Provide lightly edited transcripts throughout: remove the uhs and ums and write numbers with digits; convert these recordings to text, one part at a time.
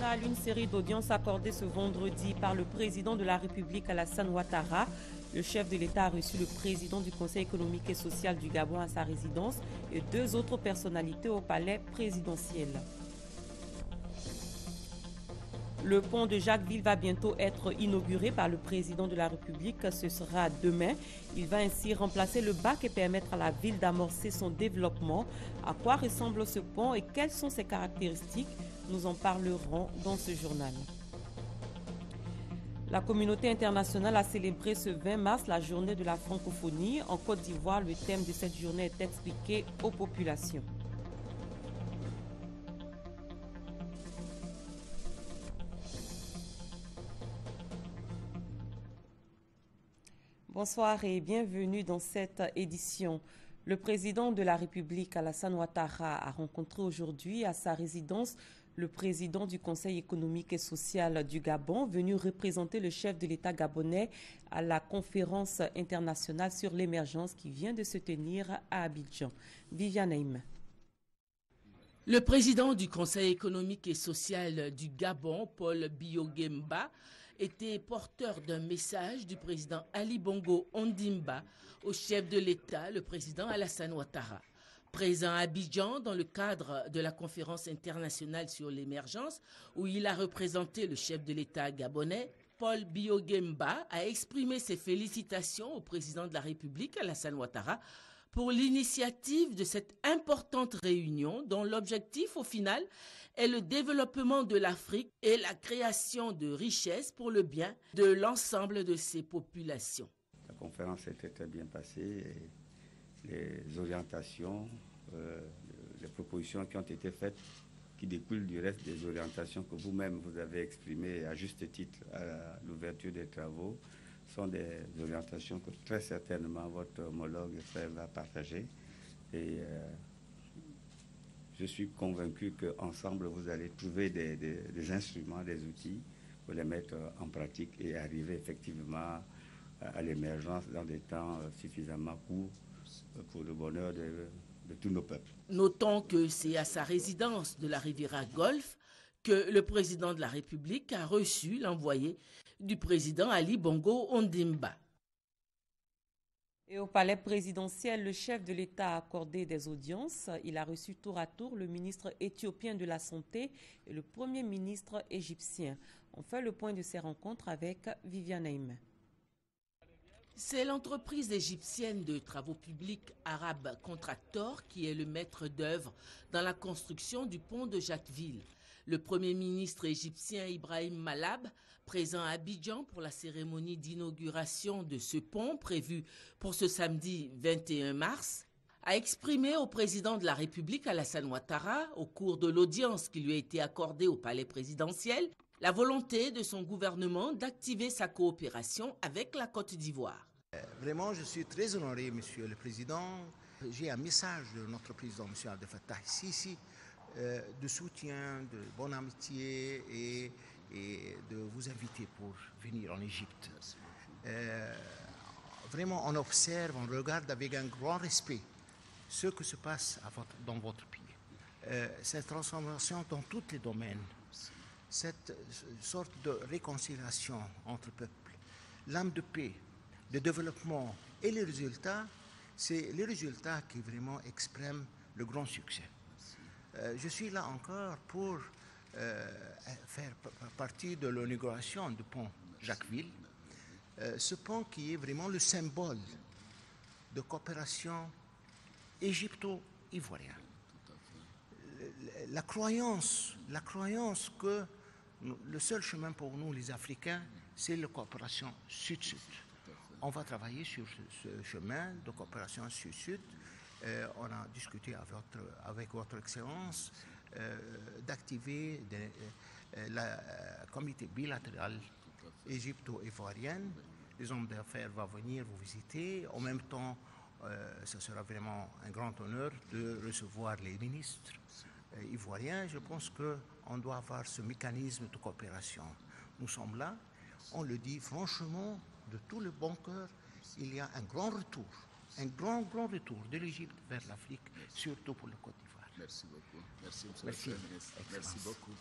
centrale, une série d'audiences accordées ce vendredi par le président de la République Alassane Ouattara. Le chef de l'État a reçu le président du Conseil économique et social du Gabon à sa résidence et deux autres personnalités au palais présidentiel. Le pont de Jacquesville va bientôt être inauguré par le président de la République. Ce sera demain. Il va ainsi remplacer le bac et permettre à la ville d'amorcer son développement. À quoi ressemble ce pont et quelles sont ses caractéristiques? Nous en parlerons dans ce journal. La communauté internationale a célébré ce 20 mars la journée de la francophonie. En Côte d'Ivoire, le thème de cette journée est expliqué aux populations. Bonsoir et bienvenue dans cette édition. Le président de la République, Alassane Ouattara, a rencontré aujourd'hui à sa résidence le président du Conseil économique et social du Gabon, venu représenter le chef de l'État gabonais à la conférence internationale sur l'émergence qui vient de se tenir à Abidjan. Viviane Naïm. Le président du Conseil économique et social du Gabon, Paul Biya, était porteur d'un message du président Ali Bongo Ondimba au chef de l'État, le président Alassane Ouattara. Présent à Abidjan dans le cadre de la conférence internationale sur l'émergence, où il a représenté le chef de l'État gabonais, Paul Biya a exprimé ses félicitations au président de la République, Alassane Ouattara, pour l'initiative de cette importante réunion dont l'objectif au final est le développement de l'Afrique et la création de richesses pour le bien de l'ensemble de ses populations. La conférence était très bien passée et les orientations, les propositions qui ont été faites, qui découlent du reste des orientations que vous-même vous avez exprimées à juste titre à l'ouverture des travaux, sont des orientations que très certainement votre homologue va partager. Et je suis convaincu qu'ensemble, vous allez trouver des instruments, des outils pour les mettre en pratique et arriver effectivement à l'émergence dans des temps suffisamment courts pour le bonheur de tous nos peuples. Notons que c'est à sa résidence de la Riviera Golfe que le président de la République a reçu l'envoyé du président Ali Bongo Ondimba. Et au palais présidentiel, le chef de l'État a accordé des audiences. Il a reçu tour à tour le ministre éthiopien de la Santé et le premier ministre égyptien. On fait le point de ces rencontres avec Viviane Naïm. C'est l'entreprise égyptienne de travaux publics Arab Contractor qui est le maître d'œuvre dans la construction du pont de Jacquesville. Le Premier ministre égyptien Ibrahim Malab, présent à Abidjan pour la cérémonie d'inauguration de ce pont prévu pour ce samedi 21 mars, a exprimé au président de la République Alassane Ouattara, au cours de l'audience qui lui a été accordée au palais présidentiel, la volonté de son gouvernement d'activer sa coopération avec la Côte d'Ivoire. Vraiment, je suis très honoré, Monsieur le Président. J'ai un message de notre président, M. Abdel Fattah Sisi, de soutien, de bonne amitié et de vous inviter pour venir en Égypte. Vraiment, on observe, on regarde avec un grand respect ce qui se passe dans votre pays. Cette transformation dans tous les domaines, cette sorte de réconciliation entre peuples, l'âme de paix, de développement et les résultats, c'est les résultats qui vraiment expriment le grand succès. Je suis là encore pour faire partie de l'inauguration du pont Jacquesville. Ce pont qui est vraiment le symbole de coopération égypto-ivoirienne. La croyance que le seul chemin pour nous, les Africains, c'est la coopération sud-sud. On va travailler sur ce chemin de coopération sud-sud. On a discuté avec votre Excellence d'activer le comité bilatéral égypto-ivoirien. Les hommes d'affaires vont venir vous visiter. En même temps, ce sera vraiment un grand honneur de recevoir les ministres ivoiriens. Je pense qu'on doit avoir ce mécanisme de coopération. Nous sommes là, on le dit franchement, de tout le bon cœur, il y a un grand retour, un grand retour de l'Égypte vers l'Afrique, surtout pour le Côte d'Ivoire. Merci beaucoup. Merci, monsieur le Premier ministre. Merci beaucoup.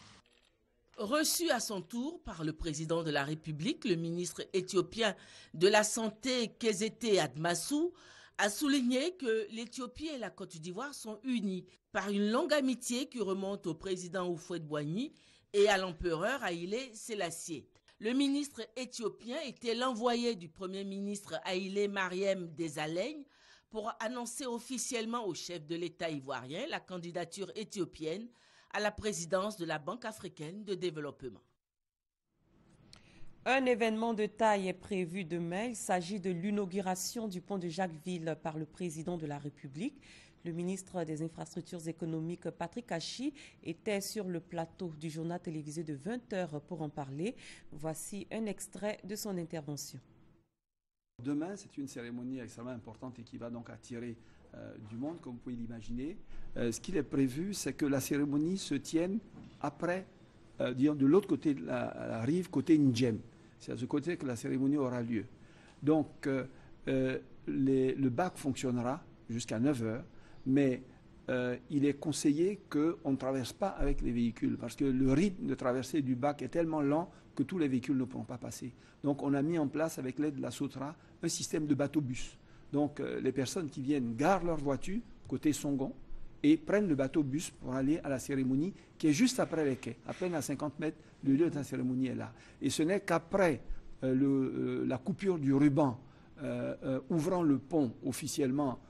Reçu à son tour par le président de la République, le ministre éthiopien de la Santé, Kezete Admassou, a souligné que l'Éthiopie et la Côte d'Ivoire sont unies par une longue amitié qui remonte au président Houphouët-Boigny et à l'empereur Haïlé Sélassié. Le ministre éthiopien était l'envoyé du premier ministre Haïlé Mariam Desalegn pour annoncer officiellement au chef de l'État ivoirien la candidature éthiopienne à la présidence de la Banque africaine de développement. Un événement de taille est prévu demain. Il s'agit de l'inauguration du pont de Jacquesville par le président de la République. Le ministre des Infrastructures économiques, Patrick Hachi, était sur le plateau du journal télévisé de 20h pour en parler. Voici un extrait de son intervention. Demain, c'est une cérémonie extrêmement importante et qui va donc attirer du monde, comme vous pouvez l'imaginer. Ce qu'il est prévu, c'est que la cérémonie se tienne après, disons, de l'autre côté de la rive, côté Ndjem. C'est à ce côté que la cérémonie aura lieu. Donc, le bac fonctionnera jusqu'à 9h, mais il est conseillé qu'on ne traverse pas avec les véhicules, parce que le rythme de traversée du bac est tellement lent que tous les véhicules ne pourront pas passer. Donc, on a mis en place, avec l'aide de la SOTRA, un système de bateau-bus. Donc, les personnes qui viennent garent leur voiture côté Songon et prennent le bateau-bus pour aller à la cérémonie qui est juste après les quais. À peine à 50 mètres, le lieu de la cérémonie est là. Et ce n'est qu'après la coupure du ruban ouvrant le pont officiellement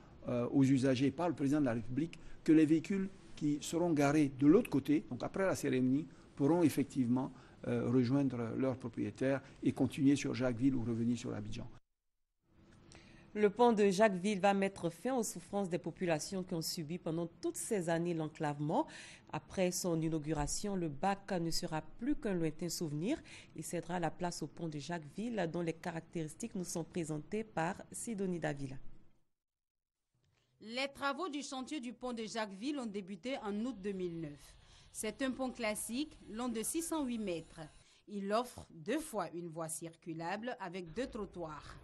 aux usagers par le président de la République que les véhicules qui seront garés de l'autre côté, donc après la cérémonie, pourront effectivement rejoindre leurs propriétaires et continuer sur Jacquesville ou revenir sur Abidjan. Le pont de Jacquesville va mettre fin aux souffrances des populations qui ont subi pendant toutes ces années l'enclavement. Après son inauguration, le bac ne sera plus qu'un lointain souvenir. Il cédera la place au pont de Jacquesville, dont les caractéristiques nous sont présentées par Sidonie Davila. Les travaux du chantier du pont de Jacquesville ont débuté en août 2009. C'est un pont classique long de 608 mètres. Il offre 2 fois une voie circulable avec 2 trottoirs.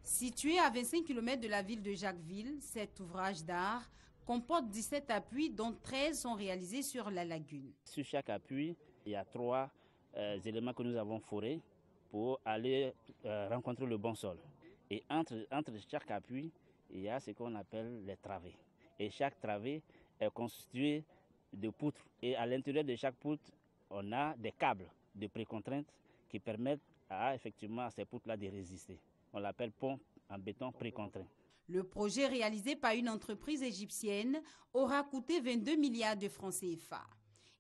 Situé à 25 km de la ville de Jacquesville, cet ouvrage d'art comporte 17 appuis dont 13 sont réalisés sur la lagune. Sur chaque appui, il y a 3 éléments que nous avons forés pour aller rencontrer le bon sol. Et entre chaque appui, il y a ce qu'on appelle les travées. Et chaque travée est constituée de poutres. Et à l'intérieur de chaque poutre, on a des câbles de précontrainte qui permettent effectivement à ces poutres-là de résister. On l'appelle pont en béton précontraint. Le projet réalisé par une entreprise égyptienne aura coûté 22 milliards de francs CFA.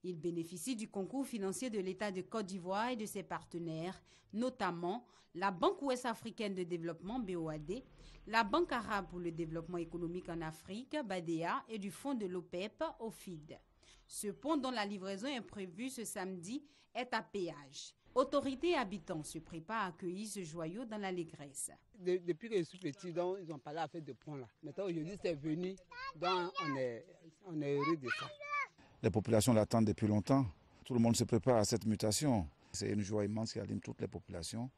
Il bénéficie du concours financier de l'État de Côte d'Ivoire et de ses partenaires, notamment la Banque ouest-africaine de développement BOAD, la Banque arabe pour le développement économique en Afrique, BADEA, et du fonds de l'OPEP, OFID. Ce pont, dont la livraison est prévue ce samedi, est à péage. Autorités et habitants se préparent à accueillir ce joyau dans l'allégresse. Depuis que je suis petit, donc, ils ont parlé à faire de pont là. Maintenant aujourd'hui c'est venu, donc on est heureux de ça. Les populations l'attendent depuis longtemps. Tout le monde se prépare à cette mutation. C'est une joie immense qui anime toutes les populations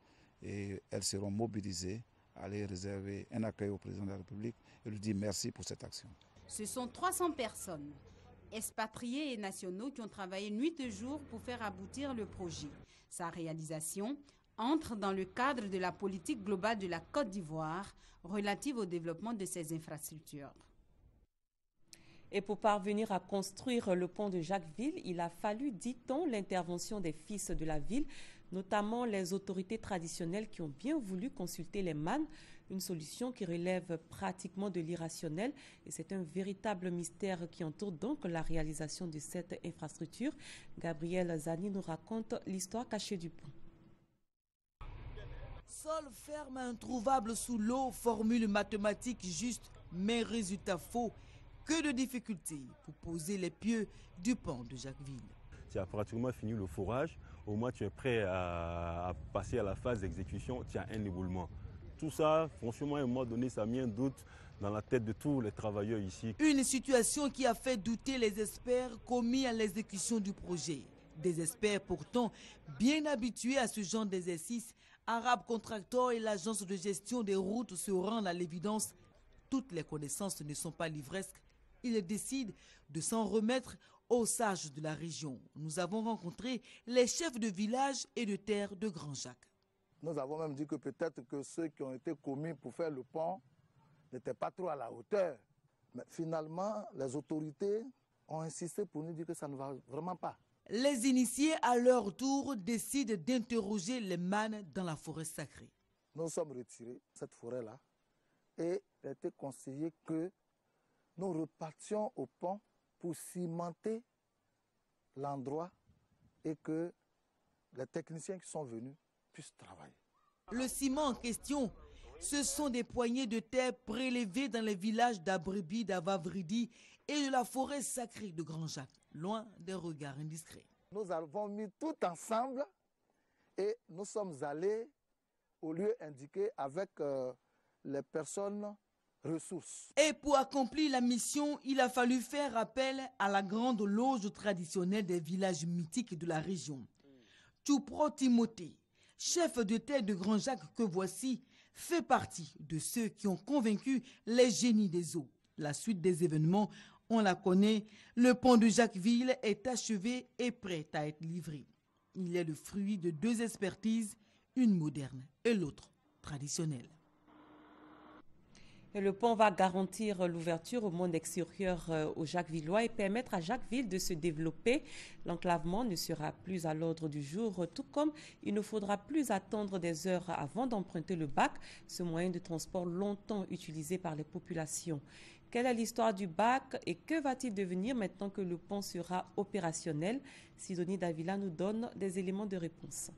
et elles seront mobilisées à aller réserver un accueil au président de la République et lui dire merci pour cette action. Ce sont 300 personnes, expatriés et nationaux, qui ont travaillé nuit et jour pour faire aboutir le projet. Sa réalisation entre dans le cadre de la politique globale de la Côte d'Ivoire relative au développement de ses infrastructures. Et pour parvenir à construire le pont de Jacquesville, il a fallu, dit-on, l'intervention des fils de la ville, notamment les autorités traditionnelles qui ont bien voulu consulter les MAN, une solution qui relève pratiquement de l'irrationnel. Et c'est un véritable mystère qui entoure donc la réalisation de cette infrastructure. Gabriel Zani nous raconte l'histoire cachée du pont. Sol ferme introuvable sous l'eau, formule mathématique juste, mais résultat faux. Que de difficultés pour poser les pieux du pont de Jacquesville. Tu as pratiquement fini le forage, au moins tu es prêt à passer à la phase d'exécution, tu as un éboulement. Tout ça, franchement, à un moment donné, ça a mis un doute dans la tête de tous les travailleurs ici. Une situation qui a fait douter les experts commis à l'exécution du projet. Des experts pourtant bien habitués à ce genre d'exercice. Arabe Contractor et l'agence de gestion des routes se rendent à l'évidence. Toutes les connaissances ne sont pas livresques. Ils décident de s'en remettre Aux sages de la région, nous avons rencontré les chefs de village et de terre de Grand-Jacques. Nous avons même dit que peut-être que ceux qui ont été commis pour faire le pont n'étaient pas trop à la hauteur. Mais finalement, les autorités ont insisté pour nous dire que ça ne va vraiment pas. Les initiés, à leur tour, décident d'interroger les mânes dans la forêt sacrée. Nous sommes retirés de cette forêt-là et il a été conseillé que nous repartions au pont pour cimenter l'endroit et que les techniciens qui sont venus puissent travailler. Le ciment en question, ce sont des poignées de terre prélevées dans les villages d'Abrebi, d'Avavridi et de la forêt sacrée de Grand-Jacques, loin des regards indiscrets. Nous avons mis tout ensemble et nous sommes allés au lieu indiqué avec les personnes ressources. Et pour accomplir la mission, il a fallu faire appel à la grande loge traditionnelle des villages mythiques de la région. Tchoupro Timothée, chef de terre de Grand-Jacques que voici, fait partie de ceux qui ont convaincu les génies des eaux. La suite des événements, on la connaît, le pont de Jacquesville est achevé et prêt à être livré. Il est le fruit de 2 expertises, une moderne et l'autre traditionnelle. Et le pont va garantir l'ouverture au monde extérieur aux Jacquesvillois et permettre à Jacquesville de se développer. L'enclavement ne sera plus à l'ordre du jour, tout comme il ne faudra plus attendre des heures avant d'emprunter le bac, ce moyen de transport longtemps utilisé par les populations. Quelle est l'histoire du bac et que va-t-il devenir maintenant que le pont sera opérationnel? Sidonie Davila nous donne des éléments de réponse.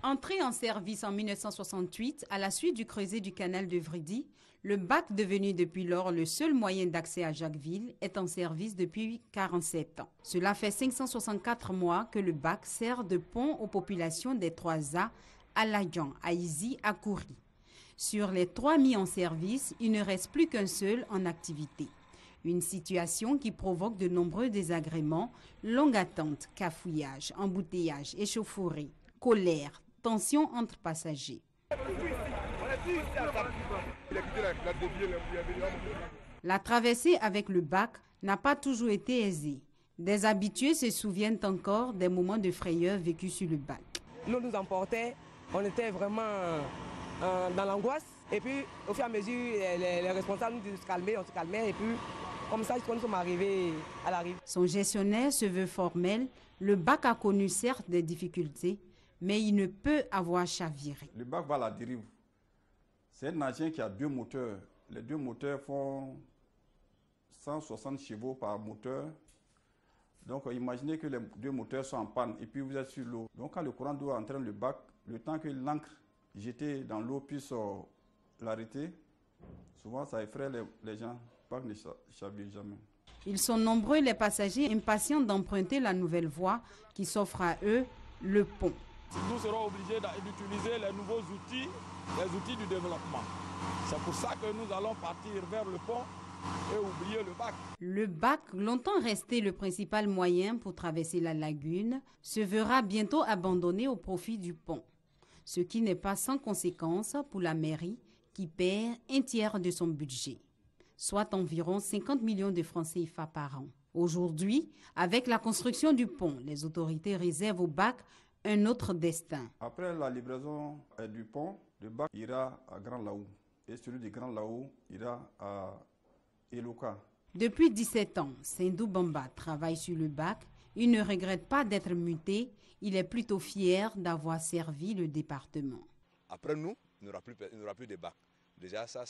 Entré en service en 1968 à la suite du creuset du canal de Vridi, le bac, devenu depuis lors le seul moyen d'accès à Jacquesville, est en service depuis 47 ans. Cela fait 564 mois que le bac sert de pont aux populations des 3A, à Ladjan, à Izi, à Kouri. Sur les 3 mis en service, il ne reste plus qu'un seul en activité. Une situation qui provoque de nombreux désagréments, longue attente, cafouillage, embouteillage, échauffourée, colère, tension entre passagers. La traversée avec le bac n'a pas toujours été aisée. Des habitués se souviennent encore des moments de frayeur vécus sur le bac. L'eau nous emportait, on était vraiment dans l'angoisse. Et puis, au fur et à mesure, les responsables nous disent calmer, on se calmait. Et puis, comme ça, nous sommes arrivés à la rive. Son gestionnaire se veut formel. Le bac a connu certes des difficultés, mais il ne peut avoir chaviré. Le bac va à la dérive. C'est un engin qui a 2 moteurs. Les 2 moteurs font 160 chevaux par moteur. Donc imaginez que les 2 moteurs sont en panne et puis vous êtes sur l'eau. Donc quand le courant d'eau entraîne le bac, le temps que l'encre jetée dans l'eau puisse l'arrêter, souvent ça effraie les gens. Le bac ne chavire jamais. Ils sont nombreux les passagers impatients d'emprunter la nouvelle voie qui s'offre à eux, le pont. Nous serons obligés d'utiliser les nouveaux outils, les outils du développement. C'est pour ça que nous allons partir vers le pont et oublier le bac. Le bac, longtemps resté le principal moyen pour traverser la lagune, se verra bientôt abandonné au profit du pont. Ce qui n'est pas sans conséquence pour la mairie qui perd un tiers de son budget, soit environ 50 millions de francs CFA par an. Aujourd'hui, avec la construction du pont, les autorités réservent au bac un autre destin. Après la livraison du pont, le bac ira à Grand Laou et celui de Grand Laou ira à Eloka. Depuis 17 ans, Sindou Bamba travaille sur le bac. Il ne regrette pas d'être muté. Il est plutôt fier d'avoir servi le département. Après nous, il n'y aura plus de bac. Déjà, ça,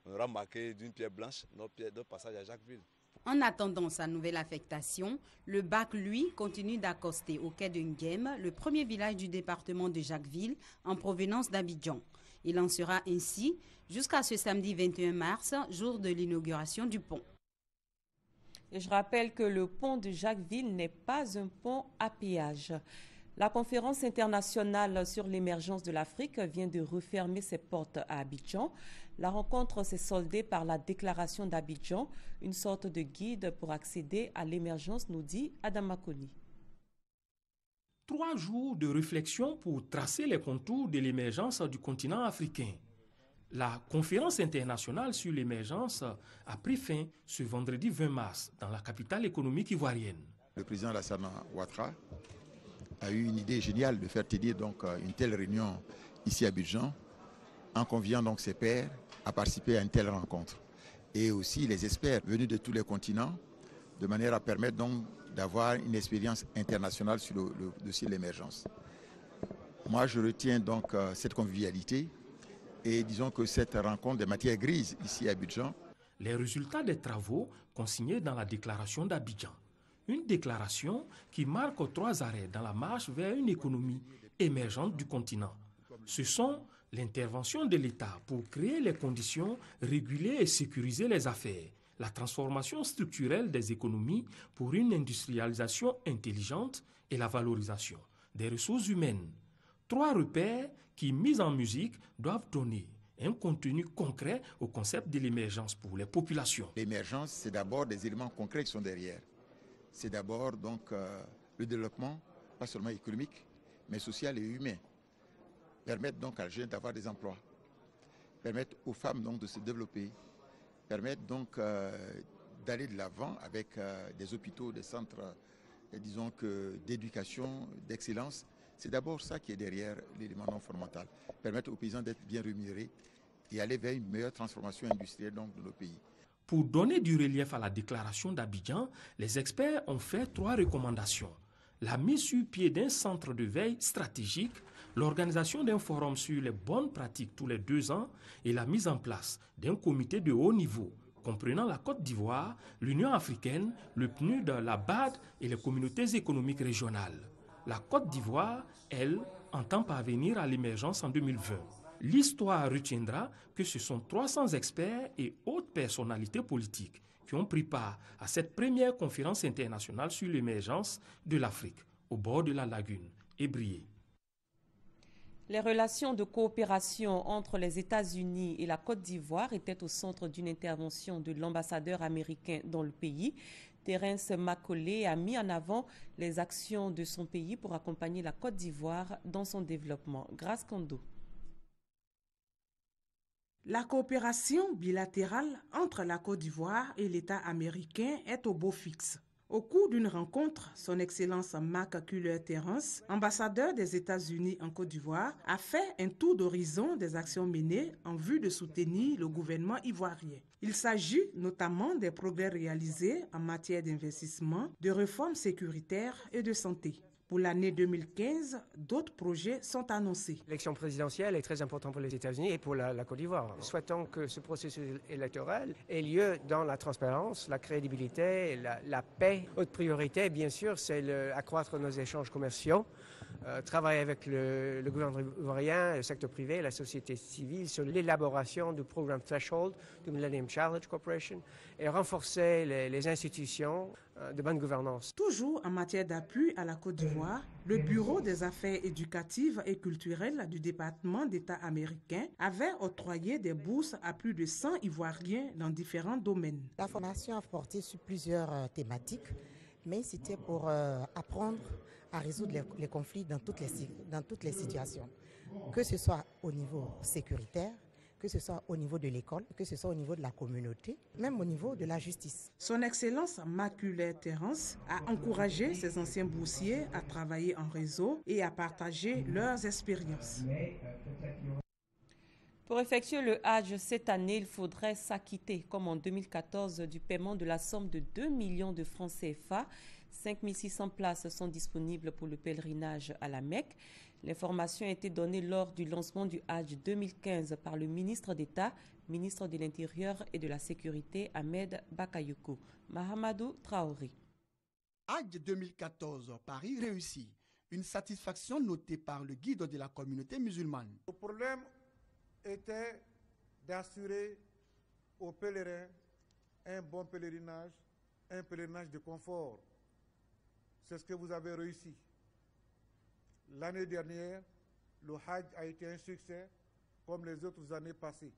on aura marqué d'une pierre blanche notre passage à Jacquesville. En attendant sa nouvelle affectation, le bac, lui, continue d'accoster au quai de Nguem, le premier village du département de Jacquesville, en provenance d'Abidjan. Il en sera ainsi jusqu'à ce samedi 21 mars, jour de l'inauguration du pont. Et je rappelle que le pont de Jacquesville n'est pas un pont à péage. La conférence internationale sur l'émergence de l'Afrique vient de refermer ses portes à Abidjan. La rencontre s'est soldée par la déclaration d'Abidjan, une sorte de guide pour accéder à l'émergence, nous dit Adam Makoni. 3 jours de réflexion pour tracer les contours de l'émergence du continent africain. La conférence internationale sur l'émergence a pris fin ce vendredi 20 mars dans la capitale économique ivoirienne. Le président Alassane Ouattara a eu une idée géniale de faire tenir donc une telle réunion ici à Abidjan, en conviant donc ses pairs à participer à une telle rencontre. Et aussi les experts venus de tous les continents, de manière à permettre donc d'avoir une expérience internationale sur le dossier de l'émergence. Moi, je retiens donc cette convivialité et disons que cette rencontre des matières grises ici à Abidjan. Les résultats des travaux consignés dans la déclaration d'Abidjan. Une déclaration qui marque 3 arrêts dans la marche vers une économie émergente du continent. Ce sont l'intervention de l'État pour créer les conditions, réguler et sécuriser les affaires, la transformation structurelle des économies pour une industrialisation intelligente et la valorisation des ressources humaines. 3 repères qui, mis en musique, doivent donner un contenu concret au concept de l'émergence pour les populations. L'émergence, c'est d'abord des éléments concrets qui sont derrière. C'est d'abord donc le développement, pas seulement économique, mais social et humain. Permettre donc à les jeunes d'avoir des emplois, permettre aux femmes donc de se développer, permettre donc d'aller de l'avant avec des hôpitaux, des centres, disons que d'éducation, d'excellence. C'est d'abord ça qui est derrière l'élément non fondamental. Permettre aux paysans d'être bien rémunérés et aller vers une meilleure transformation industrielle donc, de nos pays. Pour donner du relief à la déclaration d'Abidjan, les experts ont fait 3 recommandations. La mise sur pied d'un centre de veille stratégique, l'organisation d'un forum sur les bonnes pratiques tous les 2 ans et la mise en place d'un comité de haut niveau comprenant la Côte d'Ivoire, l'Union africaine, le PNUD, la BAD et les communautés économiques régionales. La Côte d'Ivoire, elle, entend parvenir à l'émergence en 2020. L'histoire retiendra que ce sont 300 experts et hautes personnalités politiques qui ont pris part à cette première conférence internationale sur l'émergence de l'Afrique, au bord de la lagune Ébrié. Les relations de coopération entre les États-Unis et la Côte d'Ivoire étaient au centre d'une intervention de l'ambassadeur américain dans le pays. Terence Macaulay a mis en avant les actions de son pays pour accompagner la Côte d'Ivoire dans son développement. Grace Kondo. La coopération bilatérale entre la Côte d'Ivoire et l'État américain est au beau fixe. Au cours d'une rencontre, son Excellence Macaulay Terence, ambassadeur des États-Unis en Côte d'Ivoire, a fait un tour d'horizon des actions menées en vue de soutenir le gouvernement ivoirien. Il s'agit notamment des progrès réalisés en matière d'investissement, de réformes sécuritaires et de santé. Pour l'année 2015, d'autres projets sont annoncés. L'élection présidentielle est très importante pour les États-Unis et pour la Côte d'Ivoire. Souhaitons que ce processus électoral ait lieu dans la transparence, la crédibilité, la paix. Autre priorité, bien sûr, c'est accroître nos échanges commerciaux, travailler avec le gouvernement ivoirien, le secteur privé, la société civile sur l'élaboration du programme Threshold du Millennium Challenge Corporation et renforcer les institutions de bonne gouvernance. Toujours en matière d'appui à la Côte d'Ivoire, le Bureau des affaires éducatives et culturelles du département d'État américain avait octroyé des bourses à plus de 100 Ivoiriens dans différents domaines. La formation a porté sur plusieurs thématiques, mais c'était pour apprendre à résoudre les conflits dans toutes les situations, que ce soit au niveau sécuritaire, que ce soit au niveau de l'école, que ce soit au niveau de la communauté, même au niveau de la justice. Son Excellence Macaulay Terence a encouragé ses anciens boursiers à travailler en réseau et à partager leurs expériences. Pour effectuer le Hajj cette année, il faudrait s'acquitter, comme en 2014, du paiement de la somme de 2 millions de francs CFA. 5600 places sont disponibles pour le pèlerinage à la Mecque. L'information a été donnée lors du lancement du Hajj 2015 par le ministre d'État, ministre de l'Intérieur et de la Sécurité, Ahmed Bakayoko. Mahamadou Traoré. Hajj 2014, Paris réussi. Une satisfaction notée par le guide de la communauté musulmane. Le problème était d'assurer aux pèlerins un bon pèlerinage, un pèlerinage de confort. C'est ce que vous avez réussi. L'année dernière, le Hajj a été un succès comme les autres années passées.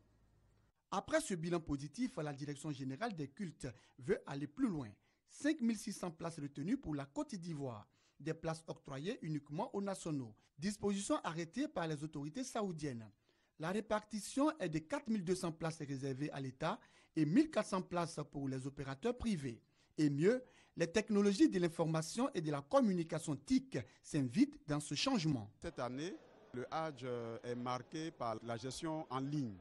Après ce bilan positif, la Direction générale des cultes veut aller plus loin. 5600 places retenues pour la Côte d'Ivoire. Des places octroyées uniquement aux nationaux. Disposition arrêtée par les autorités saoudiennes. La répartition est de 4200 places réservées à l'État et 1400 places pour les opérateurs privés. Et mieux, les technologies de l'information et de la communication TIC s'invitent dans ce changement. Cette année, le Hajj est marqué par la gestion en ligne,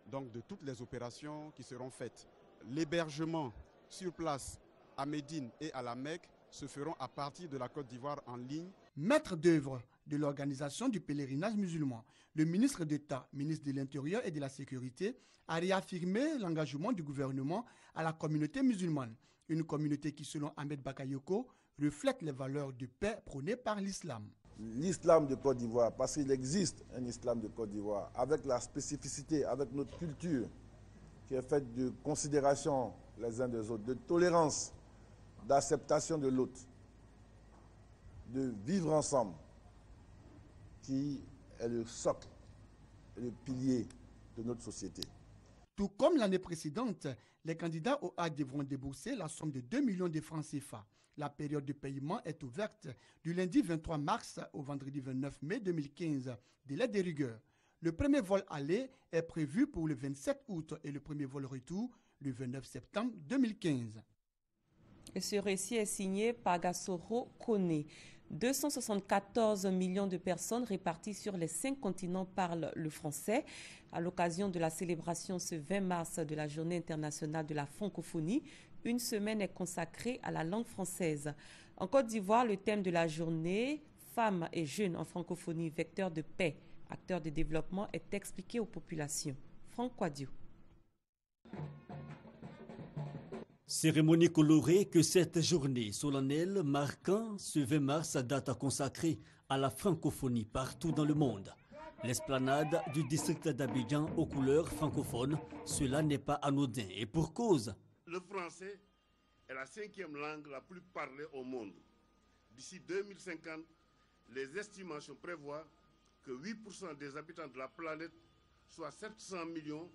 donc de toutes les opérations qui seront faites. L'hébergement sur place à Médine et à la Mecque se feront à partir de la Côte d'Ivoire en ligne. Maître d'œuvre de l'organisation du pèlerinage musulman, le ministre d'État, ministre de l'Intérieur et de la Sécurité, a réaffirmé l'engagement du gouvernement à la communauté musulmane. Une communauté qui, selon Ahmed Bakayoko, reflète les valeurs de paix prônées par l'islam. L'islam de Côte d'Ivoire, parce qu'il existe un islam de Côte d'Ivoire, avec la spécificité, avec notre culture, qui est faite de considération les uns des autres, de tolérance, d'acceptation de l'autre, de vivre ensemble, qui est le socle, le pilier de notre société. Tout comme l'année précédente, les candidats au Hajj devront débourser la somme de 2 millions de francs CFA. La période de paiement est ouverte du lundi 23 mars au vendredi 29 mai 2015, délai de rigueur. Le premier vol aller est prévu pour le 27 août et le premier vol retour le 29 septembre 2015. Et ce récit est signé par Gassoro Kone. 274 millions de personnes réparties sur les 5 continents parlent le français. À l'occasion de la célébration ce 20 mars de la Journée internationale de la francophonie, une semaine est consacrée à la langue française. En Côte d'Ivoire, le thème de la journée, Femmes et jeunes en francophonie, vecteurs de paix, acteurs de développement, est expliqué aux populations. Franck Quadio. Cérémonie colorée que cette journée solennelle marquant ce 20 mars date consacrée à la francophonie partout dans le monde. L'esplanade du district d'Abidjan aux couleurs francophones, cela n'est pas anodin et pour cause. Le français est la 5e langue la plus parlée au monde. D'ici 2050, les estimations prévoient que 8% des habitants de la planète, soit 700 millions,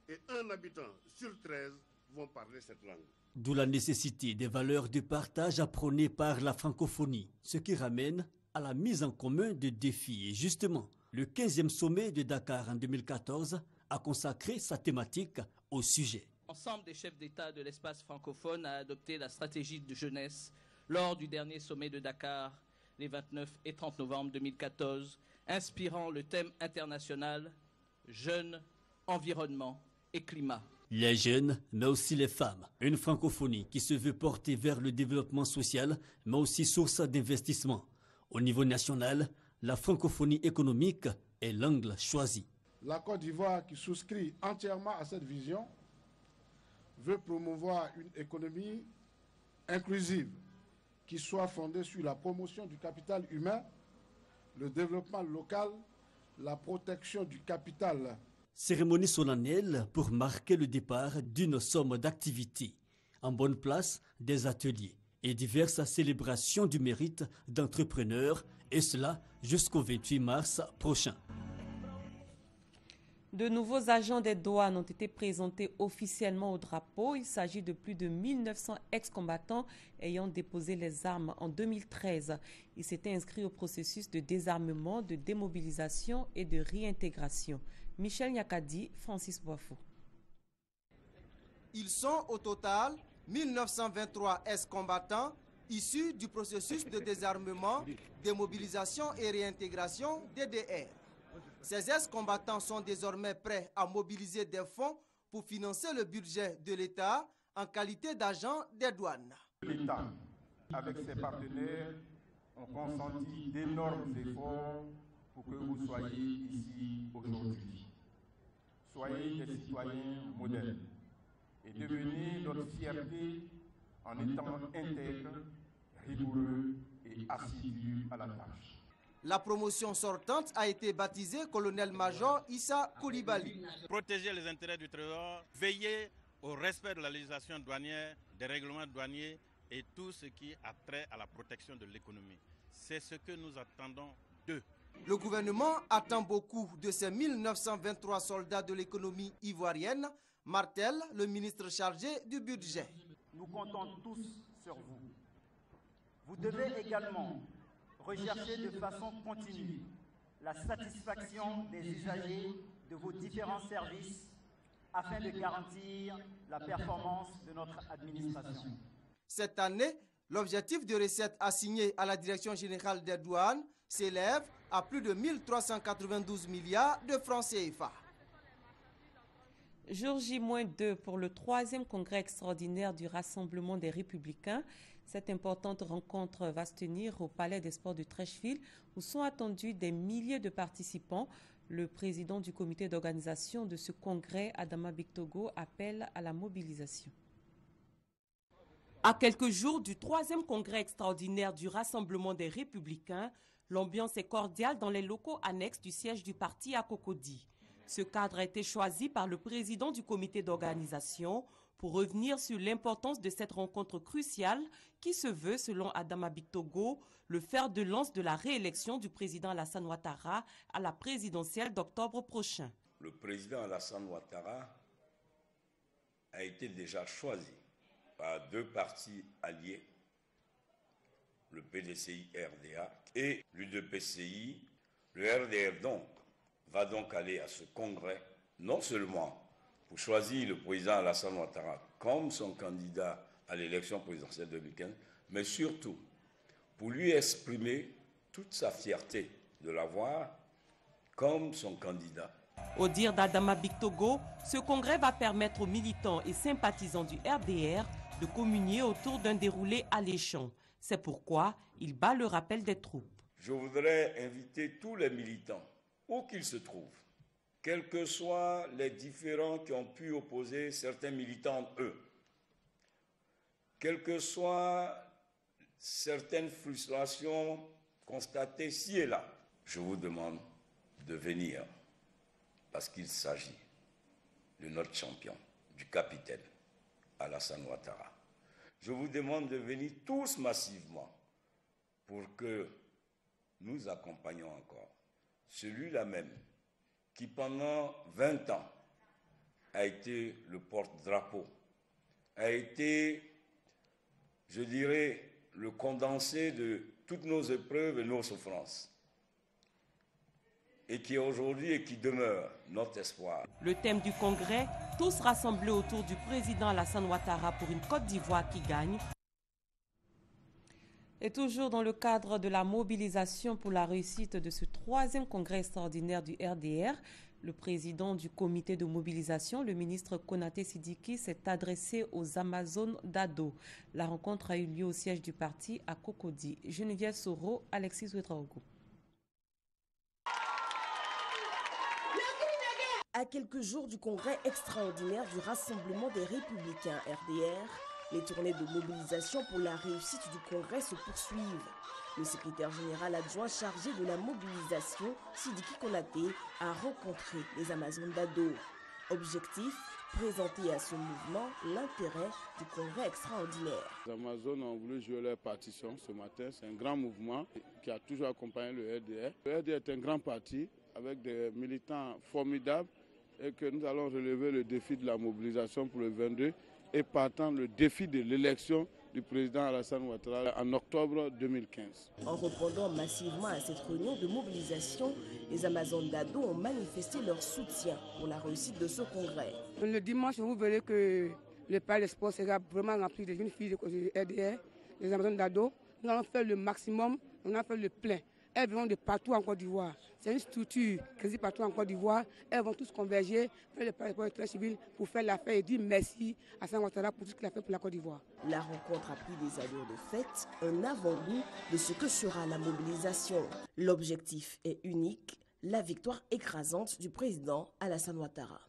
et un habitant sur 13 vont parler cette langue. D'où la nécessité des valeurs de partage prônées par la francophonie, ce qui ramène à la mise en commun de défis. Et justement, le 15e sommet de Dakar en 2014 a consacré sa thématique au sujet. L'ensemble des chefs d'État de l'espace francophone a adopté la stratégie de jeunesse lors du dernier sommet de Dakar, les 29 et 30 novembre 2014, inspirant le thème international « Jeunes, environnement et climat ». Les jeunes, mais aussi les femmes. Une francophonie qui se veut porter vers le développement social, mais aussi source d'investissement. Au niveau national, la francophonie économique est l'angle choisi. La Côte d'Ivoire, qui souscrit entièrement à cette vision, veut promouvoir une économie inclusive qui soit fondée sur la promotion du capital humain, le développement local, la protection du capital. Cérémonie solennelle pour marquer le départ d'une somme d'activités. En bonne place, des ateliers et diverses célébrations du mérite d'entrepreneurs, et cela jusqu'au 28 mars prochain. De nouveaux agents des douanes ont été présentés officiellement au drapeau. Il s'agit de plus de 1900 ex-combattants ayant déposé les armes en 2013. Ils s'étaient inscrits au processus de désarmement, de démobilisation et de réintégration. Michel Nyakadi, Francis Boifou. Ils sont au total 1923 ex-combattants issus du processus de désarmement, démobilisation et réintégration DDR. Ces ex-combattants sont désormais prêts à mobiliser des fonds pour financer le budget de l'État en qualité d'agent des douanes. L'État, avec ses partenaires, ont consenti d'énormes efforts pour que vous soyez ici aujourd'hui. Soyez des citoyens modèles et devenez notre fierté en étant intègres, rigoureux et assidus à la tâche. La promotion sortante a été baptisée colonel-major Issa Koulibaly. Protéger les intérêts du Trésor, veiller au respect de la législation douanière, des règlements douaniers et tout ce qui a trait à la protection de l'économie. C'est ce que nous attendons d'eux. Le gouvernement attend beaucoup de ces 1923 soldats de l'économie ivoirienne, martèle le ministre chargé du budget. Nous comptons tous sur vous. Vous devez également rechercher de façon continue la satisfaction des usagers de vos différents services afin de garantir la performance de notre administration. Cette année, l'objectif de recettes assigné à la Direction générale des douanes s'élève à plus de 1392 milliards de francs CFA. Jour J-2 pour le 3e congrès extraordinaire du Rassemblement des Républicains. Cette importante rencontre va se tenir au Palais des Sports de Treichville où sont attendus des milliers de participants. Le président du comité d'organisation de ce congrès, Adama Bictogo, appelle à la mobilisation. À quelques jours du 3e congrès extraordinaire du Rassemblement des Républicains, l'ambiance est cordiale dans les locaux annexes du siège du parti à Cocody. Ce cadre a été choisi par le président du comité d'organisation pour revenir sur l'importance de cette rencontre cruciale qui se veut, selon Adama Bictogo, le fer de lance de la réélection du président Alassane Ouattara à la présidentielle d'octobre prochain. Le président Alassane Ouattara a été déjà choisi par 2 partis alliés, le PDCI-RDA et l'UDPCI. Le RDR va donc aller à ce congrès, non seulement pour choisir le président Alassane Ouattara comme son candidat à l'élection présidentielle 2015, mais surtout pour lui exprimer toute sa fierté de l'avoir comme son candidat. Au dire d'Adama Bictogo, ce congrès va permettre aux militants et sympathisants du RDR de communier autour d'un déroulé alléchant. C'est pourquoi il bat le rappel des troupes. Je voudrais inviter tous les militants, où qu'ils se trouvent, quels que soient les différends qui ont pu opposer certains militants entre eux, quelles que soient certaines frustrations constatées ci et là, je vous demande de venir parce qu'il s'agit de notre champion, du capitaine Alassane Ouattara. Je vous demande de venir tous massivement pour que nous accompagnions encore celui-là même qui pendant 20 ans a été le porte-drapeau, a été, je dirais, le condensé de toutes nos épreuves et nos souffrances, et qui aujourd'hui et qui demeure notre espoir. Le thème du congrès, tous rassemblés autour du président Alassane Ouattara pour une Côte d'Ivoire qui gagne. Et toujours dans le cadre de la mobilisation pour la réussite de ce 3e congrès extraordinaire du RDR, le président du comité de mobilisation, le ministre Konaté Sidiki, s'est adressé aux Amazones d'Ado. La rencontre a eu lieu au siège du parti à Cocody. Geneviève Soro, Alexis Ouedraogo. À quelques jours du congrès extraordinaire du Rassemblement des Républicains RDR, les tournées de mobilisation pour la réussite du congrès se poursuivent. Le secrétaire général adjoint chargé de la mobilisation, Sidiki Konaté, a rencontré les Amazones d'Ado. Objectif, présenter à ce mouvement l'intérêt du congrès extraordinaire. Les Amazones ont voulu jouer leur partition ce matin. C'est un grand mouvement qui a toujours accompagné le RDR. Le RDR est un grand parti avec des militants formidables et que nous allons relever le défi de la mobilisation pour le 22 et partant le défi de l'élection du président Alassane Ouattara en octobre 2015. En répondant massivement à cette réunion de mobilisation, les Amazones d'Ado ont manifesté leur soutien pour la réussite de ce congrès. Le dimanche, vous verrez que le palais des sports sera vraiment rempli de jeunes filles de RDR, les Amazones d'Ado. Nous allons faire le maximum, on a fait le plein. Elles viennent de partout en Côte d'Ivoire. C'est une structure quasi partout en Côte d'Ivoire. Elles vont tous converger, faire le passeport très civil pour faire l'affaire et dire merci à Alassane Ouattara pour tout ce qu'il a fait pour la Côte d'Ivoire. La rencontre a pris des allures de fête, un avant-goût de ce que sera la mobilisation. L'objectif est unique, la victoire écrasante du président Alassane Ouattara.